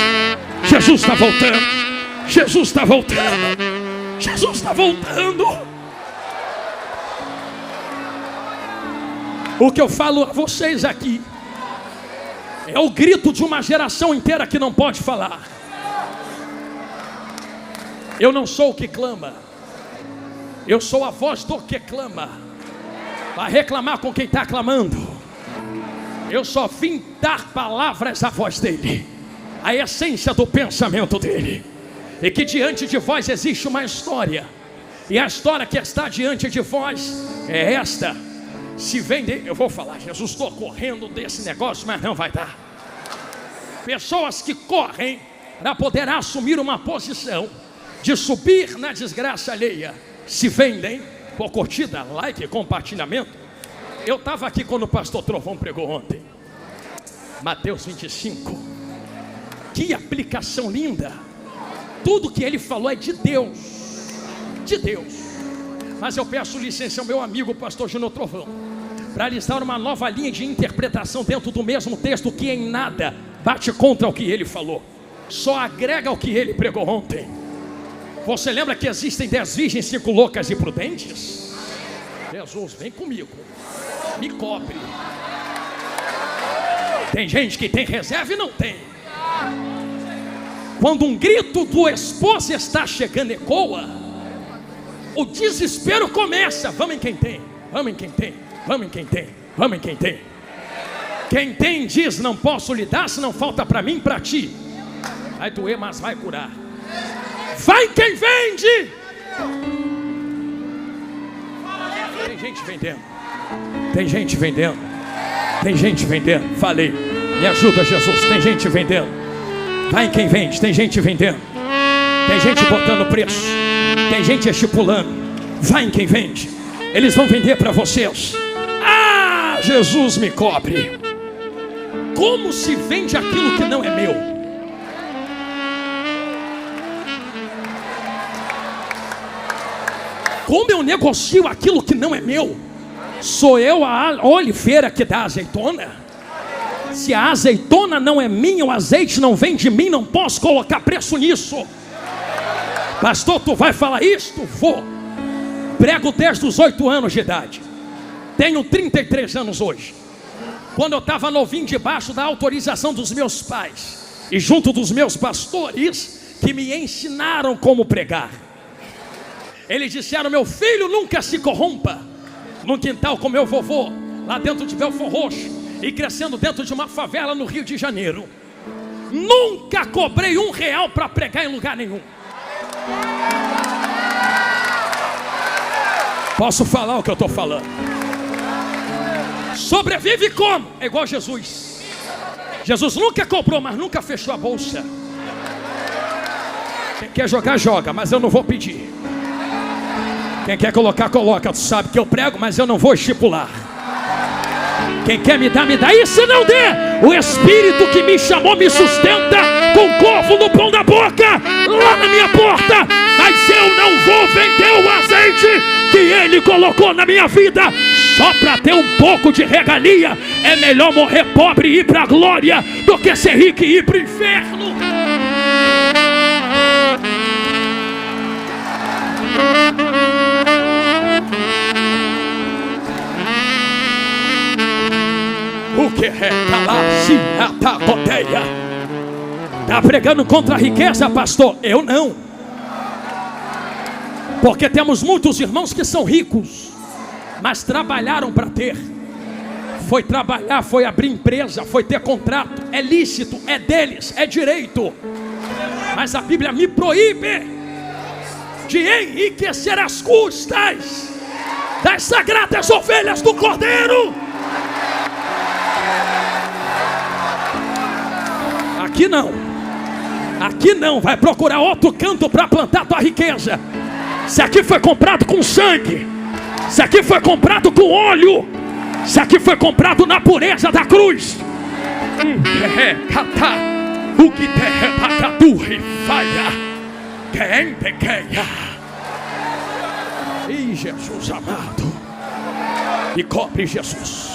Jesus está voltando. Jesus está voltando. Jesus está voltando. O que eu falo a vocês aqui é o grito de uma geração inteira que não pode falar. Eu não sou o que clama, eu sou a voz do que clama. Vai reclamar com quem está clamando. Eu só vim dar palavras à voz dele, a essência do pensamento dele. e que diante de vós existe uma história, e a história que está diante de vós é esta. Se vender, eu vou falar, Jesus, estou correndo desse negócio, mas não vai dar. Pessoas que correm para poder assumir uma posição de subir na desgraça alheia, se vendem por curtida, like, compartilhamento. Eu estava aqui quando o pastor Trovão pregou ontem, Mateus 25. Que aplicação linda. Tudo que ele falou é de Deus, de Deus. Mas eu peço licença ao meu amigo pastor Júnior Trovão para lhes dar uma nova linha de interpretação dentro do mesmo texto, que em nada bate contra o que ele falou, só agrega ao que ele pregou ontem. Você lembra que existem 10 virgens, 5 loucas e prudentes? Jesus, vem comigo, me cobre. Tem gente que tem reserva e não tem. Quando um grito do esposo está chegando ecoa, o desespero começa. Vamos em quem tem, vamos em quem tem, vamos em quem tem, vamos em quem tem. Quem tem diz: não posso lhe dar, se não falta para mim, para ti. Vai doer, mas vai curar. Vai quem vende. Tem gente vendendo, tem gente vendendo, tem gente vendendo. Falei, me ajuda, Jesus. Tem gente vendendo. Vai quem vende, tem gente vendendo. Tem gente botando preço, tem gente estipulando. Vai em quem vende. Eles vão vender para vocês. Ah, Jesus, me cobre. Como se vende aquilo que não é meu? Como eu negocio aquilo que não é meu? Sou eu a oliveira que dá azeitona? Se a azeitona não é minha, o azeite não vem de mim, não posso colocar preço nisso. Pastor, tu vai falar isto? Vou. Prego desde os 8 anos de idade. Tenho 33 anos hoje. Quando eu estava novinho, debaixo da autorização dos meus pais e junto dos meus pastores, que me ensinaram como pregar. Eles disseram: meu filho, nunca se corrompa. Num quintal com meu vovô, lá dentro de Belfort Roxo, e crescendo dentro de uma favela no Rio de Janeiro, nunca cobrei R$1 para pregar em lugar nenhum. Posso falar o que eu estou falando? Sobrevive como? É igual Jesus. Jesus nunca cobrou, mas nunca fechou a bolsa. Quem quer jogar, joga, mas eu não vou pedir. Quem quer colocar, coloca. Tu sabe que eu prego, mas eu não vou estipular. Quem quer me dá, me dá. E se não der, o Espírito que me chamou me sustenta com corvo no pão da boca, lá na minha porta. Mas eu não vou vender o azeite que Ele colocou na minha vida só para ter um pouco de regalia. É melhor morrer pobre e ir para a glória do que ser rico e ir para o inferno. O que é calar-se a tacoteia? Está pregando contra a riqueza, pastor? Eu não. Porque temos muitos irmãos que são ricos, mas trabalharam para ter. Foi trabalhar, foi abrir empresa, foi ter contrato. É lícito, é deles, é direito. Mas a Bíblia me proíbe de enriquecer às custas das sagradas ovelhas do Cordeiro. Aqui não. Aqui não. Vai procurar outro canto para plantar tua riqueza. Se aqui foi comprado com sangue, se aqui foi comprado com óleo, se aqui foi comprado na pureza da cruz. O que e Jesus amado, e cobre Jesus.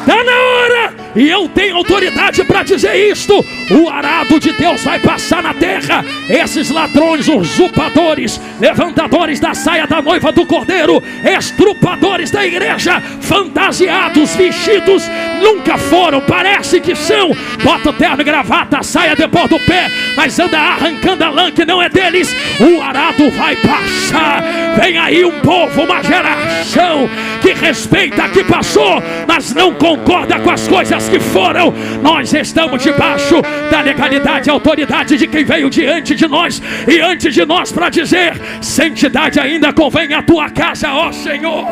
Está na hora E eu tenho autoridade para dizer isto: o arado de Deus vai passar na terra. Esses ladrões, usurpadores, levantadores da saia da noiva do cordeiro, estrupadores da igreja, fantasiados, vestidos, nunca foram, parece que são. Bota o terno e gravata, a saia depois do pé, mas anda arrancando a lã que não é deles. O arado vai passar. Vem aí um povo, uma geração que respeita, que passou, mas não concorda com as coisas que foram. Nós estamos debaixo da legalidade e autoridade de quem veio diante de nós e antes de nós para dizer: santidade ainda convém à tua casa, ó Senhor.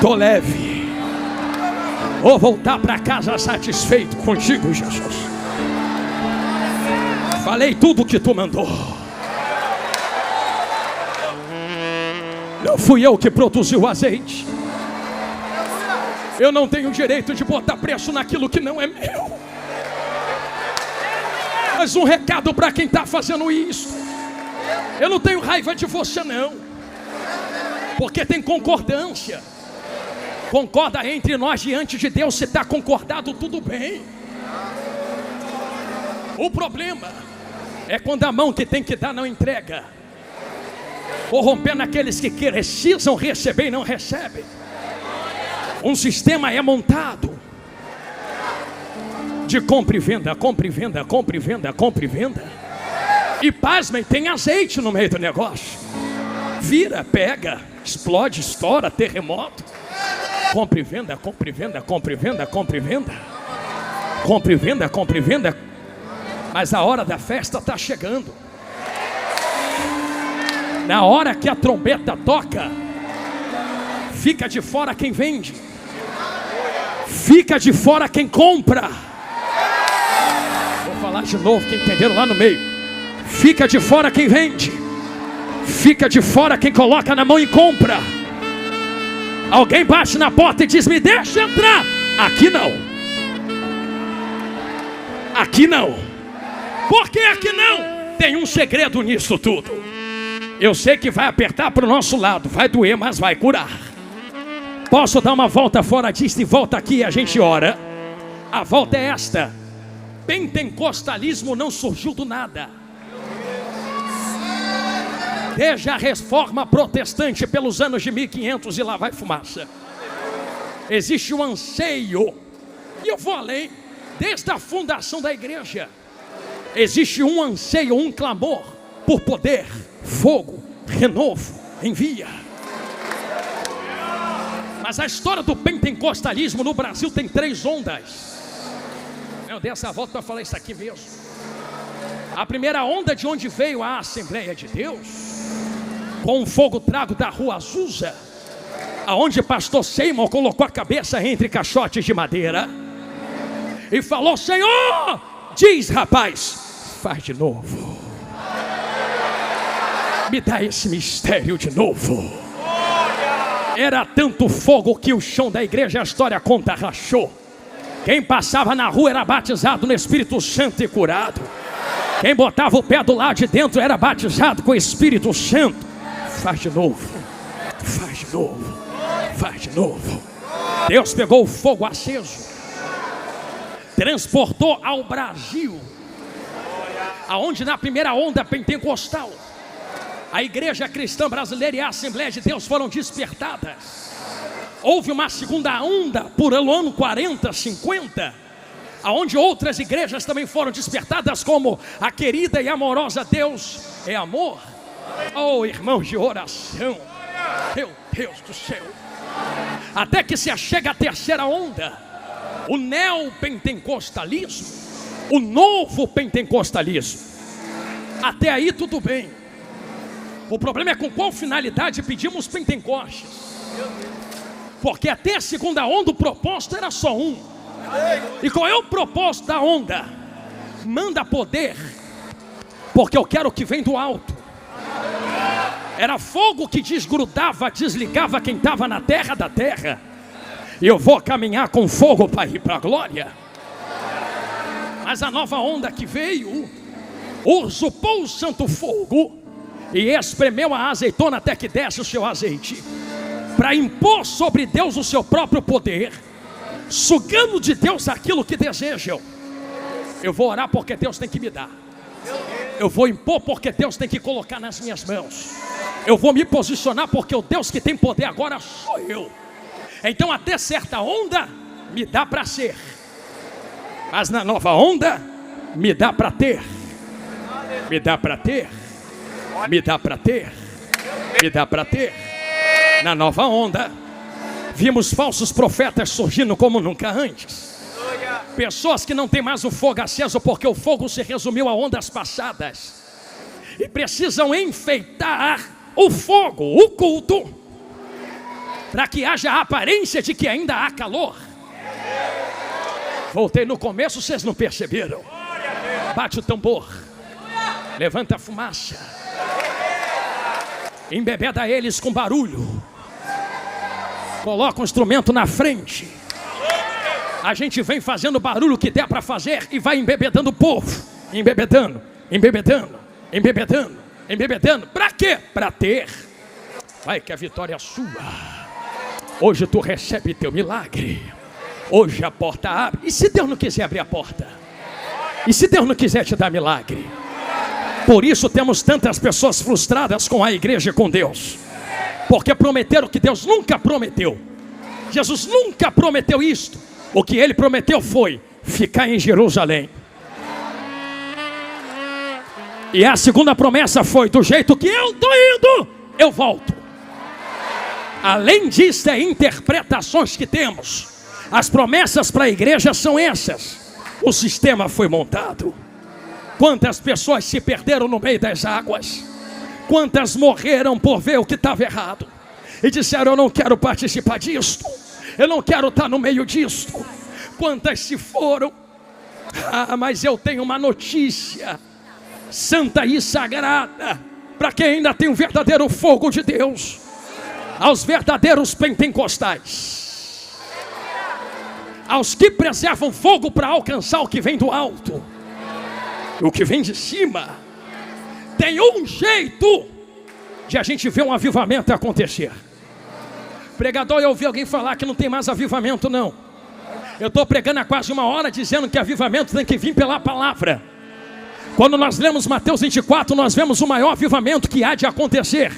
Tô leve, vou voltar para casa satisfeito contigo, Jesus. Falei tudo o que tu mandou. Não fui eu que produzi o azeite. Eu não tenho direito de botar preço naquilo que não é meu. Mas um recado para quem está fazendo isso: eu não tenho raiva de você não, porque tem concordância. Concorda entre nós diante de Deus. Se está concordado, tudo bem. O problema é quando a mão que tem que dar não entrega, corrompendo aqueles que precisam receber e não recebem. Um sistema é montado de compra e venda, compra e venda, compra e venda, compra e venda. E pasmem, tem azeite no meio do negócio. Vira, pega, explode, estoura, terremoto. Compra e venda, compra e venda, compra e venda, compra e venda. Compra e venda, compra e venda. Mas a hora da festa está chegando. Na hora que a trombeta toca, fica de fora quem vende, fica de fora quem compra. Vou falar de novo, que entenderam lá no meio. Fica de fora quem vende, fica de fora quem coloca na mão e compra. Alguém bate na porta e diz: me deixa entrar. Aqui não. Aqui não. Por que aqui não? Tem um segredo nisso tudo. Eu sei que vai apertar para o nosso lado, vai doer, mas vai curar. Posso dar uma volta fora disso e volta aqui e a gente ora? A volta é esta: pentecostalismo não surgiu do nada. Desde a reforma protestante pelos anos de 1500 e lá vai fumaça. Existe um anseio, e eu vou além, desde a fundação da igreja. Existe um anseio, um clamor por poder, fogo, renovo, envia. Mas a história do pentecostalismo no Brasil tem 3 ondas. Eu dei essa volta para falar isso aqui mesmo. A primeira onda, de onde veio a Assembleia de Deus, com um fogo trago da rua Azusa, aonde pastor Seymour colocou a cabeça entre caixotes de madeira e falou: Senhor, diz rapaz, faz de novo, me dá esse mistério de novo. Era tanto fogo que o chão da igreja, a história conta, rachou. Quem passava na rua era batizado no Espírito Santo e curado. Quem botava o pé do lado de dentro era batizado com o Espírito Santo. Faz de novo, faz de novo, faz de novo. Deus pegou o fogo aceso, transportou ao Brasil, aonde na primeira onda pentecostal a igreja cristã brasileira e a Assembleia de Deus foram despertadas. Houve uma segunda onda por ano 40, 50, aonde outras igrejas também foram despertadas, como a querida e amorosa Deus é Amor. Oh, irmãos de oração, meu Deus do céu. Até que se chega a terceira onda, o neopentecostalismo, o novo pentecostalismo. Até aí tudo bem. O problema é com qual finalidade pedimos Pentecostes. Porque até a segunda onda o propósito era só um. E qual é o propósito da onda? Manda poder, porque eu quero o que vem do alto. Era fogo que desgrudava, desligava quem estava na terra da terra. E eu vou caminhar com fogo para ir para a glória. Mas a nova onda que veio usurpou o santo fogo e espremeu a azeitona até que desce o seu azeite, para impor sobre Deus o seu próprio poder, sugando de Deus aquilo que desejam. Eu vou orar porque Deus tem que me dar. Eu vou impor porque Deus tem que colocar nas minhas mãos. Eu vou me posicionar porque o Deus que tem poder agora sou eu. Então até certa onda me dá para ser, mas na nova onda me dá para ter. Me dá para ter. Me dá para ter. Me dá para ter. Na nova onda vimos falsos profetas surgindo como nunca antes. Pessoas que não têm mais o fogo aceso porque o fogo se resumiu a ondas passadas e precisam enfeitar o fogo, o culto, para que haja a aparência de que ainda há calor. Voltei no começo, vocês não perceberam? Bate o tambor, levanta a fumaça, embebeda eles com barulho, coloca um instrumento na frente. A gente vem fazendo o barulho que der para fazer e vai embebedando o povo. Embebedando, embebedando, embebedando, embebedando. Para quê? Para ter. Vai que a vitória é sua. Hoje tu recebe teu milagre. Hoje a porta abre. E se Deus não quiser abrir a porta? E se Deus não quiser te dar milagre? Por isso temos tantas pessoas frustradas com a igreja e com Deus. Porque prometeram que Deus nunca prometeu. Jesus nunca prometeu isto. O que ele prometeu foi ficar em Jerusalém. E a segunda promessa foi: do jeito que eu estou indo, eu volto. Além disso, é interpretações que temos. As promessas para a igreja são essas. O sistema foi montado. Quantas pessoas se perderam no meio das águas? Quantas morreram por ver o que estava errado e disseram: eu não quero participar disto, eu não quero estar no meio disto. Quantas se foram? Mas eu tenho uma notícia santa e sagrada para quem ainda tem o verdadeiro fogo de Deus, aos verdadeiros pentecostais, aos que preservam fogo para alcançar o que vem do alto, o que vem de cima. Tem um jeito de a gente ver um avivamento acontecer. Pregador, eu ouvi alguém falar que não tem mais avivamento. Não, eu estou pregando há quase uma hora dizendo que avivamento tem que vir pela palavra. Quando nós lemos Mateus 24, nós vemos o maior avivamento que há de acontecer,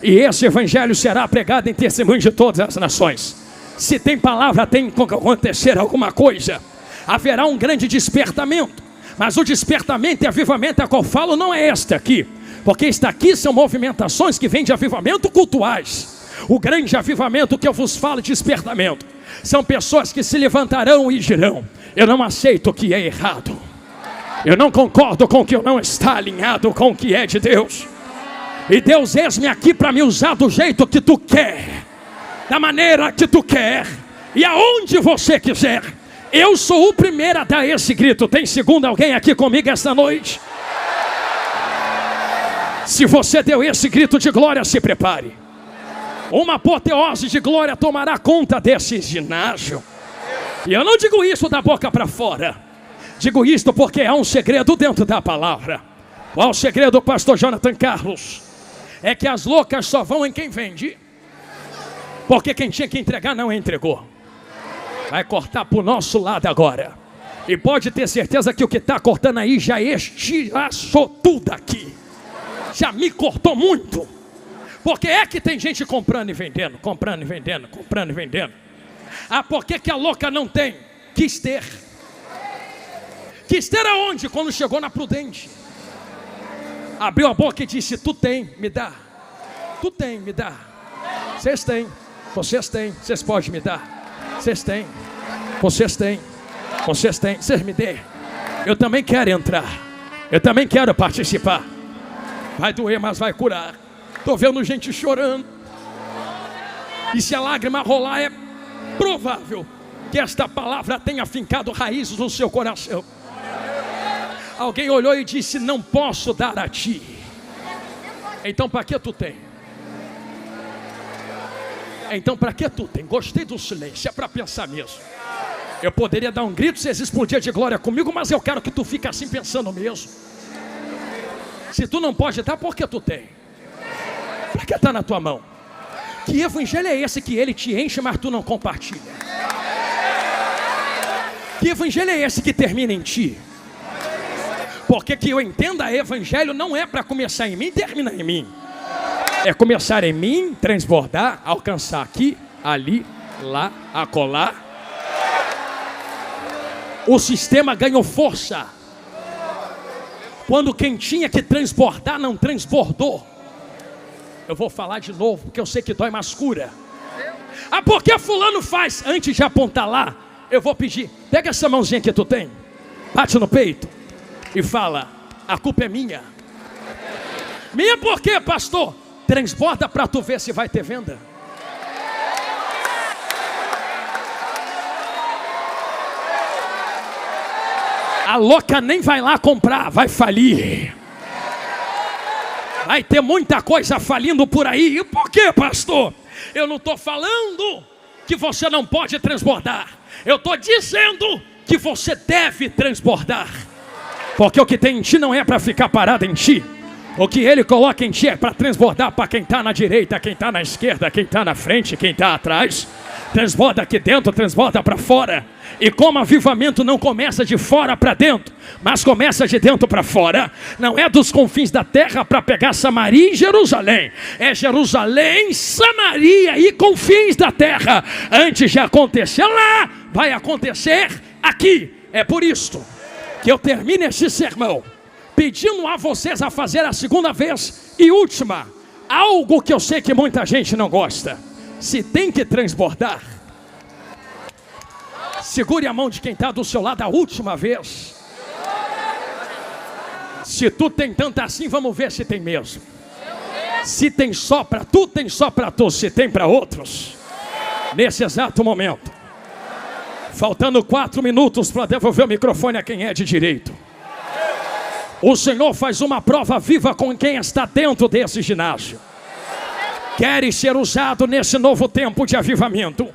e esse evangelho será pregado em testemunho de todas as nações. Se tem palavra, tem que acontecer alguma coisa. Haverá um grande despertamento. Mas o despertamento e avivamento a qual falo não é este aqui, porque este aqui são movimentações que vêm de avivamento cultuais. O grande avivamento que eu vos falo, despertamento, são pessoas que se levantarão e dirão: eu não aceito o que é errado, eu não concordo com o que não está alinhado com o que é de Deus, e Deus, eis-me aqui para me usar do jeito que tu quer, da maneira que tu quer e aonde você quiser. Eu sou o primeiro a dar esse grito. Tem segundo alguém aqui comigo esta noite? Se você deu esse grito de glória, se prepare. Uma apoteose de glória tomará conta desse ginásio. E eu não digo isso da boca para fora. Digo isto porque há um segredo dentro da palavra. Qual o segredo, pastor Jonathan Carlos? É que as loucas só vão em quem vende, porque quem tinha que entregar não entregou. Vai cortar para o nosso lado agora. E pode ter certeza que o que está cortando aí já estilhaçou tudo aqui. Já me cortou muito. Porque é que tem gente comprando e vendendo, comprando e vendendo, comprando e vendendo. Ah, por que a louca não tem? Quis ter. Quis ter aonde? Quando chegou na Prudente. Abriu a boca e disse: tu tem, me dá. Tu tem, me dá. Vocês têm, vocês podem me dar. Vocês têm, vocês têm, vocês me dêem. Eu também quero entrar, eu também quero participar. Vai doer, mas vai curar. Estou vendo gente chorando. E se a lágrima rolar, é provável que esta palavra tenha fincado raízes no seu coração. Alguém olhou e disse: não posso dar a ti. Então para que tu tem? Então para que tu tem? Gostei do silêncio, é para pensar mesmo. Eu poderia dar um grito, vocês explodiam de glória comigo, mas eu quero que tu fique assim pensando mesmo. Se tu não pode dar, por que tu tem? Para que está na tua mão? Que evangelho é esse que ele te enche, mas tu não compartilha? Que evangelho é esse que termina em ti? Porque que eu entenda, evangelho não é para começar em mim e terminar em mim. É começar em mim, transbordar, alcançar aqui, ali, lá, acolá. O sistema ganhou força quando quem tinha que transbordar não transbordou. Eu vou falar de novo, porque eu sei que dói, mas cura. Ah, porque fulano faz? Antes de apontar lá, eu vou pedir, pega essa mãozinha que tu tem, bate no peito e fala, a culpa é minha. Minha por quê, pastor? Transborda para tu ver se vai ter venda. A louca nem vai lá comprar, vai falir. Vai ter muita coisa falindo por aí. E por quê, pastor? Eu não estou falando que você não pode transbordar. Eu estou dizendo que você deve transbordar. Porque o que tem em ti não é para ficar parado em ti. O que ele coloca em ti é para transbordar para quem está na direita, quem está na esquerda, quem está na frente, quem está atrás. Transborda aqui dentro, transborda para fora. E como avivamento não começa de fora para dentro, mas começa de dentro para fora, não é dos confins da terra para pegar Samaria e Jerusalém. É Jerusalém, Samaria e confins da terra. Antes de acontecer lá, vai acontecer aqui. É por isto que eu termino esse sermão pedindo a vocês a fazer a segunda vez e última, algo que eu sei que muita gente não gosta. Se tem que transbordar, segure a mão de quem está do seu lado a última vez. Se tu tem tanto assim, vamos ver se tem mesmo. Se tem só para tu, tem só para tu. Se tem para outros, nesse exato momento, faltando 4 minutos para devolver o microfone a quem é de direito, o Senhor faz uma prova viva com quem está dentro desse ginásio. Queres ser usado nesse novo tempo de avivamento?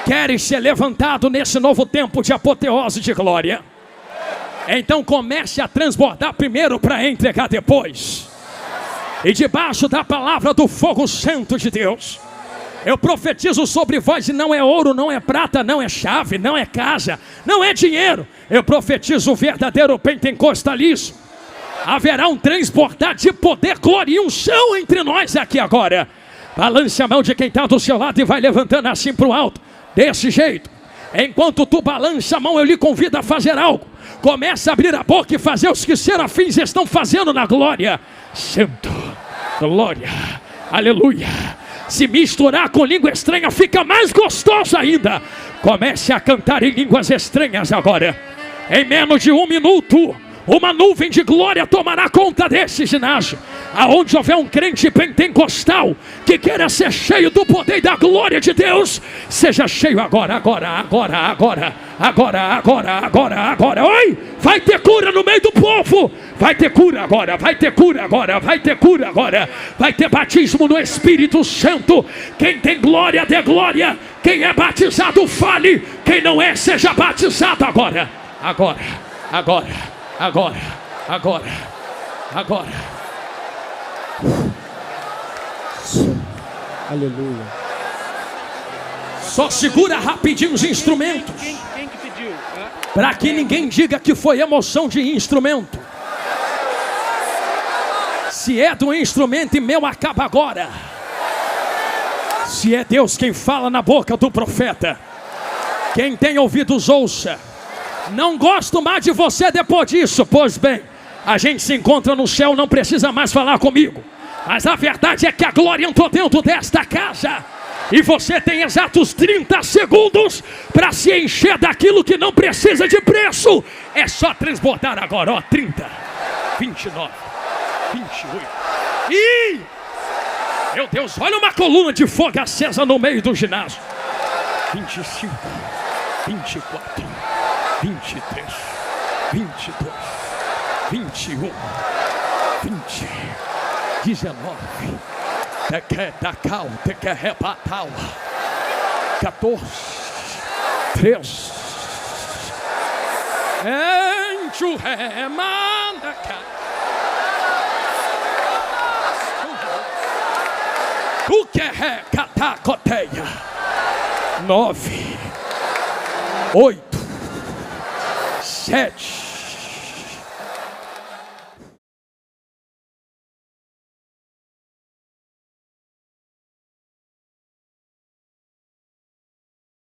Queres ser levantado nesse novo tempo de apoteose de glória? Então comece a transbordar primeiro para entregar depois. E debaixo da palavra do fogo santo de Deus, eu profetizo sobre vós, e não é ouro, não é prata, não é chave, não é casa, não é dinheiro. Eu profetizo o verdadeiro pentecostalismo. Haverá um transbordar de poder, glória e unção entre nós aqui agora. Balance a mão de quem está do seu lado e vai levantando assim para o alto, desse jeito. Enquanto tu balança a mão, eu lhe convido a fazer algo. Começa a abrir a boca e fazer os que serafins estão fazendo na glória. Santo, glória, aleluia. Se misturar com língua estranha fica mais gostoso ainda. Comece a cantar em línguas estranhas agora. Em menos de 1 minuto, uma nuvem de glória tomará conta desse ginásio. Aonde houver um crente pentecostal que queira ser cheio do poder e da glória de Deus, seja cheio agora. Oi, vai ter cura no meio do povo. Vai ter cura agora, vai ter cura agora, vai ter cura agora. Vai ter batismo no Espírito Santo. Quem tem glória, dê glória. Quem é batizado, fale. Quem não é, seja batizado agora. Agora. Aleluia. Só segura rapidinho os instrumentos, para que ninguém diga que foi emoção de instrumento. Se é do instrumento e meu, acaba agora. Se é Deus quem fala na boca do profeta, quem tem ouvidos ouça. Não gosto mais de você depois disso. Pois bem, a gente se encontra no céu, não precisa mais falar comigo. Mas a verdade é que a glória entrou dentro desta casa. E você tem exatos 30 segundos para se encher daquilo que não precisa de preço. É só transbordar agora, ó. 30, 29, 28. Ih! Meu Deus, olha uma coluna de fogo acesa no meio do ginásio. 25, 24, 23, 22, 21, 20, 19, tequetacal, tequerrebatal, 14, 13, enxurremanda. Catacoteia. 9, 8, 7,